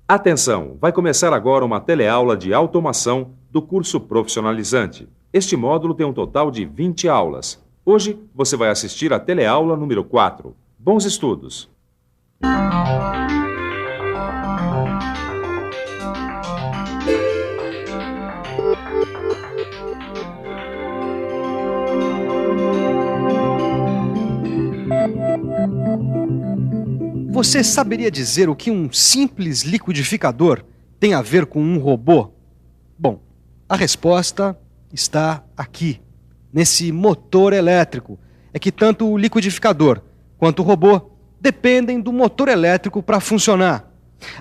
Atenção! Vai começar agora uma teleaula de automação do curso profissionalizante. Este módulo tem um total de 20 aulas. Hoje você vai assistir a teleaula número 4. Bons estudos! Você saberia dizer o que um simples liquidificador tem a ver com um robô? Bom, a resposta está aqui, nesse motor elétrico. É que tanto o liquidificador quanto o robô dependem do motor elétrico para funcionar.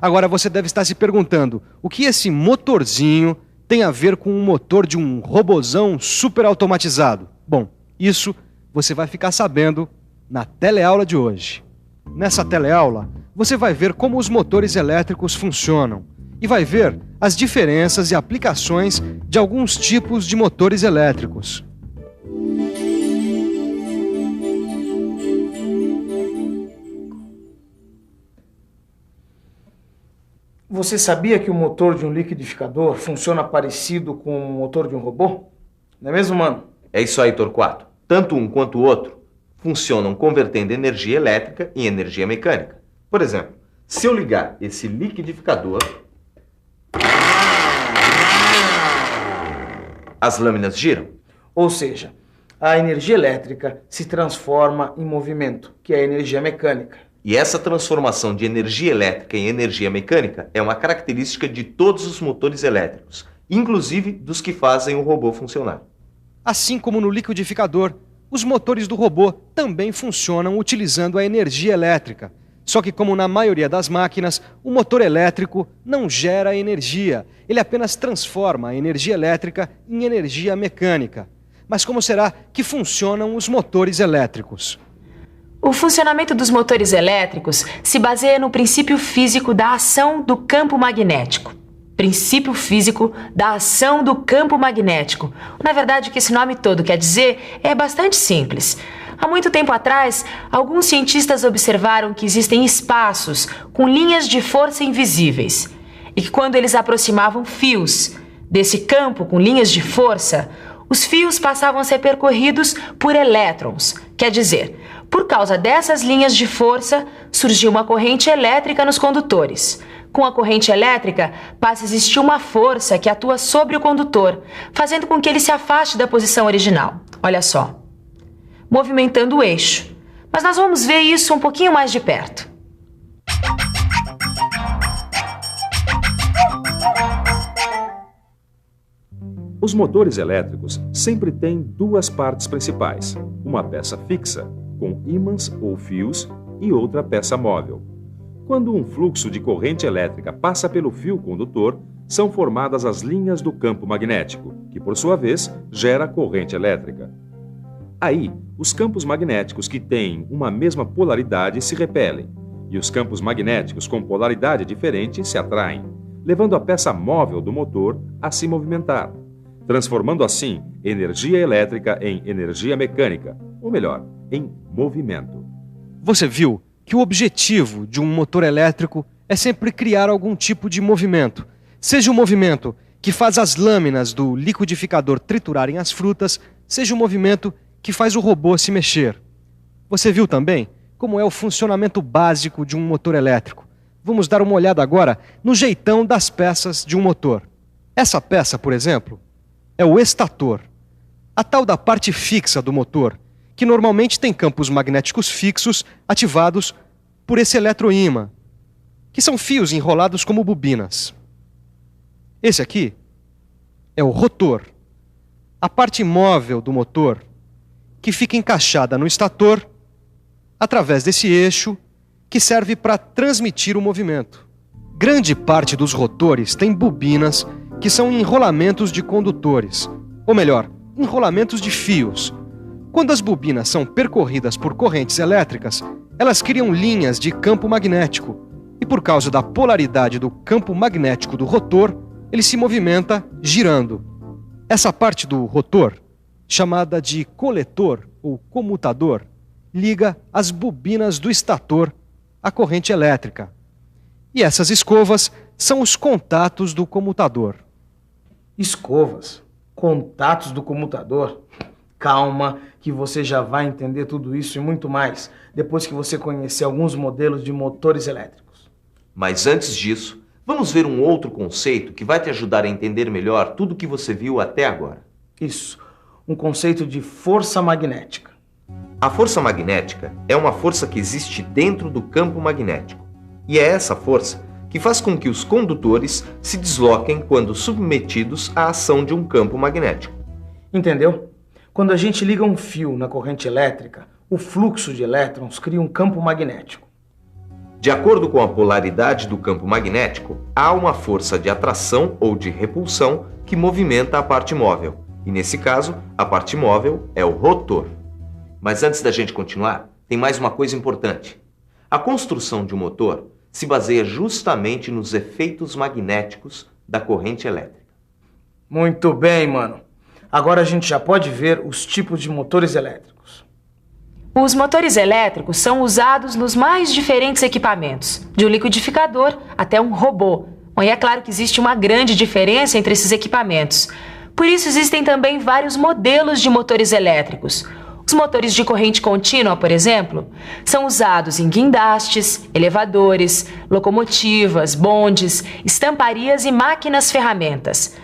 Agora você deve estar se perguntando, o que esse motorzinho tem a ver com o motor de um robozão super automatizado? Bom, isso você vai ficar sabendo na teleaula de hoje. Nessa teleaula, você vai ver como os motores elétricos funcionam e vai ver as diferenças e aplicações de alguns tipos de motores elétricos. Você sabia que o motor de um liquidificador funciona parecido com o motor de um robô? Não é mesmo, mano? É isso aí, Torquato. Tanto um quanto o outro funcionam convertendo energia elétrica em energia mecânica. Por exemplo, se eu ligar esse liquidificador, as lâminas giram. Ou seja, a energia elétrica se transforma em movimento, que é a energia mecânica. E essa transformação de energia elétrica em energia mecânica é uma característica de todos os motores elétricos, inclusive dos que fazem o robô funcionar. Assim como no liquidificador, os motores do robô também funcionam utilizando a energia elétrica. Só que, como na maioria das máquinas, o motor elétrico não gera energia. Ele apenas transforma a energia elétrica em energia mecânica. Mas como será que funcionam os motores elétricos? O funcionamento dos motores elétricos se baseia no princípio físico da ação do campo magnético. Princípio físico da ação do campo magnético. Na verdade, o que esse nome todo quer dizer é bastante simples. Há muito tempo atrás, alguns cientistas observaram que existem espaços com linhas de força invisíveis e que quando eles aproximavam fios desse campo com linhas de força, os fios passavam a ser percorridos por elétrons. Quer dizer, por causa dessas linhas de força, surgiu uma corrente elétrica nos condutores. Com a corrente elétrica, passa a existir uma força que atua sobre o condutor, fazendo com que ele se afaste da posição original. Olha só, movimentando o eixo. Mas nós vamos ver isso um pouquinho mais de perto. Os motores elétricos sempre têm duas partes principais, uma peça fixa, com ímãs ou fios, e outra peça móvel. Quando um fluxo de corrente elétrica passa pelo fio condutor, são formadas as linhas do campo magnético, que por sua vez gera corrente elétrica. Aí, os campos magnéticos que têm uma mesma polaridade se repelem, e os campos magnéticos com polaridade diferente se atraem, levando a peça móvel do motor a se movimentar, transformando assim energia elétrica em energia mecânica, ou melhor, em movimento. Você viu que o objetivo de um motor elétrico é sempre criar algum tipo de movimento. Seja o movimento que faz as lâminas do liquidificador triturarem as frutas, seja o movimento que faz o robô se mexer. Você viu também como é o funcionamento básico de um motor elétrico. Vamos dar uma olhada agora no jeitão das peças de um motor. Essa peça, por exemplo, é o estator, a tal da parte fixa do motor, que normalmente tem campos magnéticos fixos ativados por esse eletroímã, que são fios enrolados como bobinas. Esse aqui é o rotor, a parte móvel do motor, que fica encaixada no estator através desse eixo que serve para transmitir o movimento. Grande parte dos rotores tem bobinas que são enrolamentos de condutores, ou melhor, enrolamentos de fios. Quando as bobinas são percorridas por correntes elétricas, elas criam linhas de campo magnético e por causa da polaridade do campo magnético do rotor, ele se movimenta girando. Essa parte do rotor, chamada de coletor ou comutador, liga as bobinas do estator à corrente elétrica. E essas escovas são os contatos do comutador. Escovas, contatos do comutador. Calma, que você já vai entender tudo isso e muito mais depois que você conhecer alguns modelos de motores elétricos. Mas antes disso, vamos ver um outro conceito que vai te ajudar a entender melhor tudo o que você viu até agora. Isso, um conceito de força magnética. A força magnética é uma força que existe dentro do campo magnético. E é essa força que faz com que os condutores se desloquem quando submetidos à ação de um campo magnético. Entendeu? Quando a gente liga um fio na corrente elétrica, o fluxo de elétrons cria um campo magnético. De acordo com a polaridade do campo magnético, há uma força de atração ou de repulsão que movimenta a parte móvel. E nesse caso, a parte móvel é o rotor. Mas antes da gente continuar, tem mais uma coisa importante. A construção de um motor se baseia justamente nos efeitos magnéticos da corrente elétrica. Muito bem, mano. Agora a gente já pode ver os tipos de motores elétricos. Os motores elétricos são usados nos mais diferentes equipamentos, de um liquidificador até um robô. Bom, e é claro que existe uma grande diferença entre esses equipamentos. Por isso existem também vários modelos de motores elétricos. Os motores de corrente contínua, por exemplo, são usados em guindastes, elevadores, locomotivas, bondes, estamparias e máquinas-ferramentas.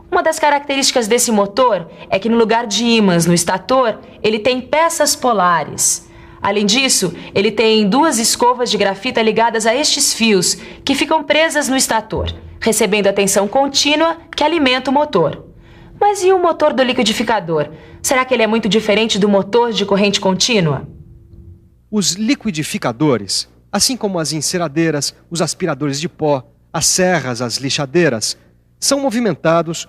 Uma das características desse motor é que no lugar de ímãs no estator, ele tem peças polares. Além disso, ele tem 2 escovas de grafita ligadas a estes fios, que ficam presas no estator, recebendo a tensão contínua que alimenta o motor. Mas e o motor do liquidificador? Será que ele é muito diferente do motor de corrente contínua? Os liquidificadores, assim como as enceradeiras, os aspiradores de pó, as serras, as lixadeiras, são movimentados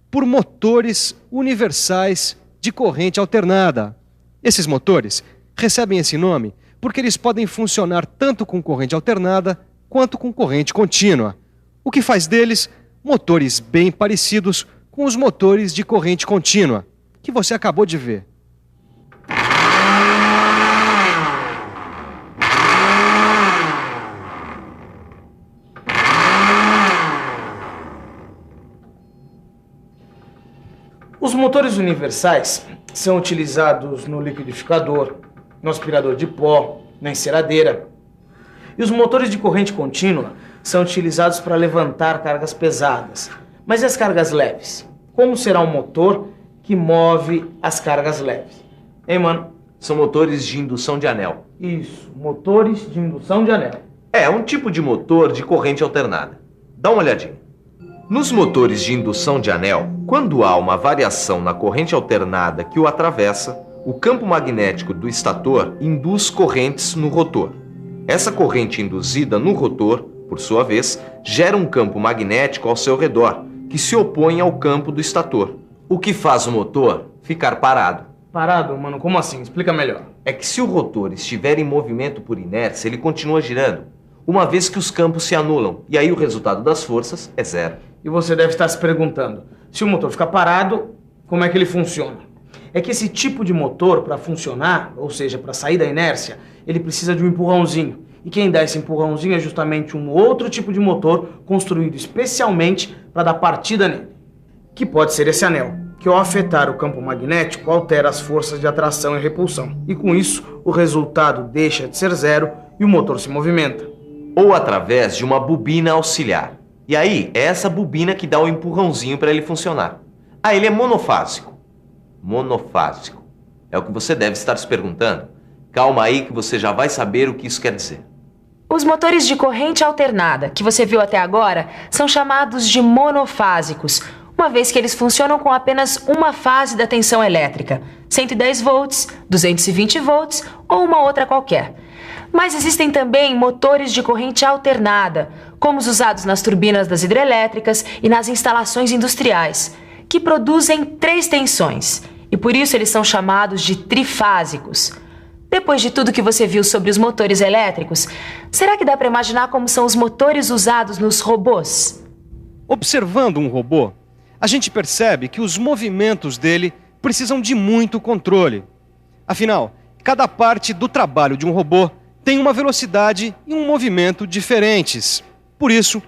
por motores universais de corrente alternada. Esses motores recebem esse nome porque eles podem funcionar tanto com corrente alternada quanto com corrente contínua, o que faz deles motores bem parecidos com os motores de corrente contínua, que você acabou de ver. Os motores universais são utilizados no liquidificador, no aspirador de pó, na enceradeira. E os motores de corrente contínua são utilizados para levantar cargas pesadas. Mas e as cargas leves? Como será um motor que move as cargas leves? Hein, mano? São motores de indução de anel. Isso, motores de indução de anel. É um tipo de motor de corrente alternada. Dá uma olhadinha. Nos motores de indução de anel, quando há uma variação na corrente alternada que o atravessa, o campo magnético do estator induz correntes no rotor. Essa corrente induzida no rotor, por sua vez, gera um campo magnético ao seu redor, que se opõe ao campo do estator, o que faz o motor ficar parado. Parado, mano? Como assim? Explica melhor. É que se o rotor estiver em movimento por inércia, ele continua girando, uma vez que os campos se anulam, e aí o resultado das forças é zero. E você deve estar se perguntando, se o motor ficar parado, como é que ele funciona? É que esse tipo de motor, para funcionar, ou seja, para sair da inércia, ele precisa de um empurrãozinho. E quem dá esse empurrãozinho é justamente um outro tipo de motor construído especialmente para dar partida nele, que pode ser esse anel, que ao afetar o campo magnético altera as forças de atração e repulsão. E com isso, o resultado deixa de ser zero e o motor se movimenta. Ou através de uma bobina auxiliar. E aí, é essa bobina que dá o empurrãozinho para ele funcionar. Ah, ele é monofásico. Monofásico. É o que você deve estar se perguntando. Calma aí que você já vai saber o que isso quer dizer. Os motores de corrente alternada, que você viu até agora, são chamados de monofásicos, uma vez que eles funcionam com apenas uma fase da tensão elétrica, 110 volts, 220 volts ou uma outra qualquer. Mas existem também motores de corrente alternada, como os usados nas turbinas das hidrelétricas e nas instalações industriais, que produzem 3 tensões, e por isso eles são chamados de trifásicos. Depois de tudo que você viu sobre os motores elétricos, será que dá para imaginar como são os motores usados nos robôs? Observando um robô, a gente percebe que os movimentos dele precisam de muito controle. Afinal, cada parte do trabalho de um robô tem uma velocidade e um movimento diferentes. Por isso,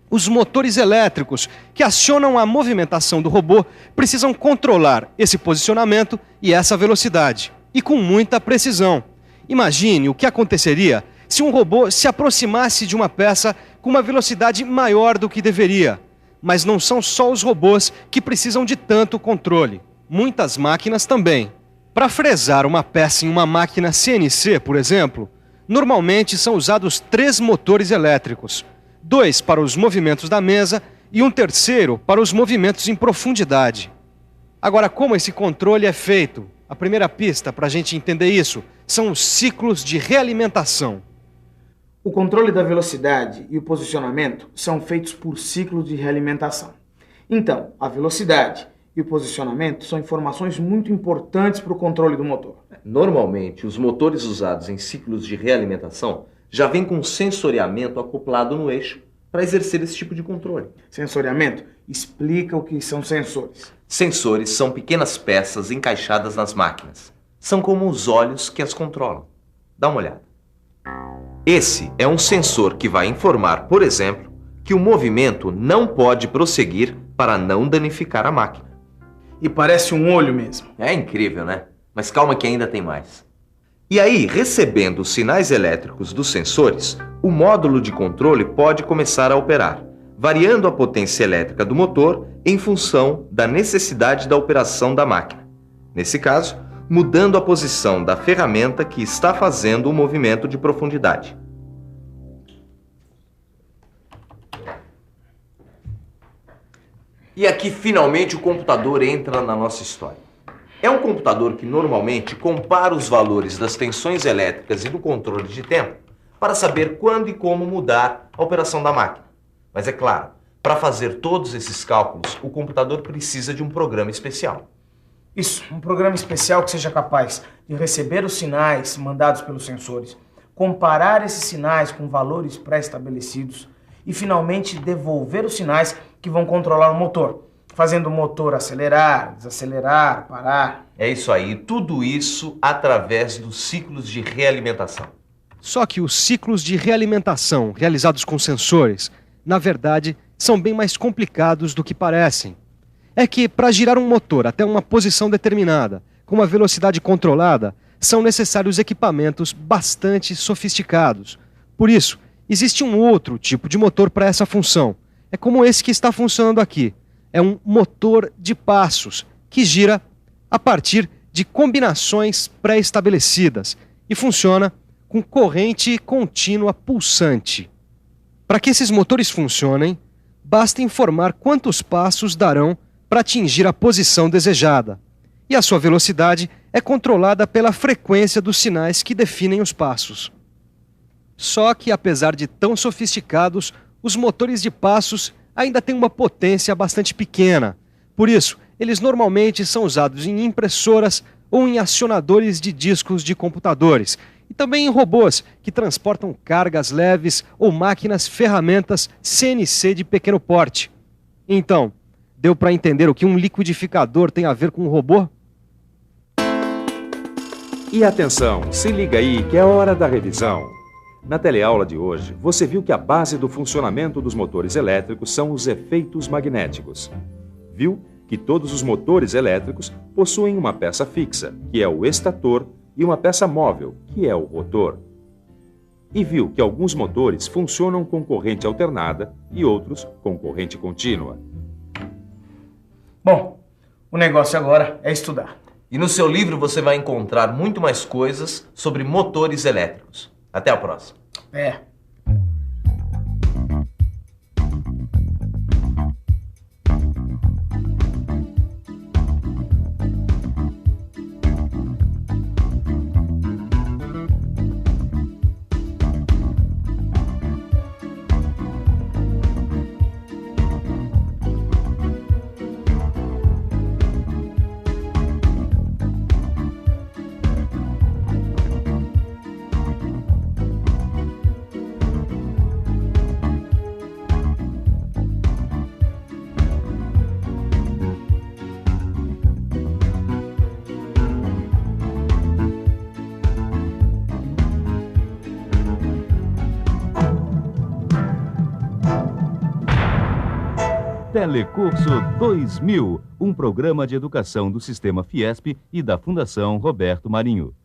Os motores elétricos que acionam a movimentação do robô precisam controlar esse posicionamento e essa velocidade, e com muita precisão. Imagine o que aconteceria se um robô se aproximasse de uma peça com uma velocidade maior do que deveria. Mas não são só os robôs que precisam de tanto controle. Muitas máquinas também. Para fresar uma peça em uma máquina CNC, por exemplo, normalmente são usados 3 motores elétricos. 2 para os movimentos da mesa e um terceiro para os movimentos em profundidade. Agora, como esse controle é feito? A primeira pista para a gente entender isso são os ciclos de realimentação. O controle da velocidade e o posicionamento são feitos por ciclos de realimentação. Então, a velocidade e o posicionamento são informações muito importantes para o controle do motor. Normalmente, os motores usados em ciclos de realimentação já vêm com sensoriamento acoplado no eixo para exercer esse tipo de controle. Sensoriamento explica o que são sensores. Sensores são pequenas peças encaixadas nas máquinas. São como os olhos que as controlam. Dá uma olhada. Esse é um sensor que vai informar, por exemplo, que o movimento não pode prosseguir para não danificar a máquina. E parece um olho mesmo. É incrível, né? Mas calma que ainda tem mais. E aí, recebendo os sinais elétricos dos sensores, o módulo de controle pode começar a operar, variando a potência elétrica do motor em função da necessidade da operação da máquina. Nesse caso, mudando a posição da ferramenta que está fazendo o movimento de profundidade. E aqui, finalmente, o computador entra na nossa história. É um computador que normalmente compara os valores das tensões elétricas e do controle de tempo para saber quando e como mudar a operação da máquina. Mas é claro, para fazer todos esses cálculos, o computador precisa de um programa especial. Isso, um programa especial que seja capaz de receber os sinais mandados pelos sensores, comparar esses sinais com valores pré-estabelecidos e, finalmente, devolver os sinais que vão controlar o motor, fazendo o motor acelerar, desacelerar, parar. É isso aí, tudo isso através dos ciclos de realimentação. Só que os ciclos de realimentação realizados com sensores, na verdade, são bem mais complicados do que parecem. É que, para girar um motor até uma posição determinada, com uma velocidade controlada, são necessários equipamentos bastante sofisticados. Por isso, existe um outro tipo de motor para essa função. É como esse que está funcionando aqui. É um motor de passos, que gira a partir de combinações pré-estabelecidas e funciona com corrente contínua pulsante. Para que esses motores funcionem, basta informar quantos passos darão para atingir a posição desejada. E a sua velocidade é controlada pela frequência dos sinais que definem os passos. Só que, apesar de tão sofisticados, os motores de passos ainda têm uma potência bastante pequena. Por isso, eles normalmente são usados em impressoras ou em acionadores de discos de computadores, e também em robôs que transportam cargas leves ou máquinas ferramentas CNC de pequeno porte. Então, deu para entender o que um liquidificador tem a ver com um robô? E atenção, se liga aí que é hora da revisão. Na teleaula de hoje, você viu que a base do funcionamento dos motores elétricos são os efeitos magnéticos. Viu que todos os motores elétricos possuem uma peça fixa, que é o estator, e uma peça móvel, que é o rotor. E viu que alguns motores funcionam com corrente alternada e outros com corrente contínua. Bom, o negócio agora é estudar. E no seu livro você vai encontrar muito mais coisas sobre motores elétricos. Até a próxima. É. Telecurso 2000, um programa de educação do Sistema Fiesp e da Fundação Roberto Marinho.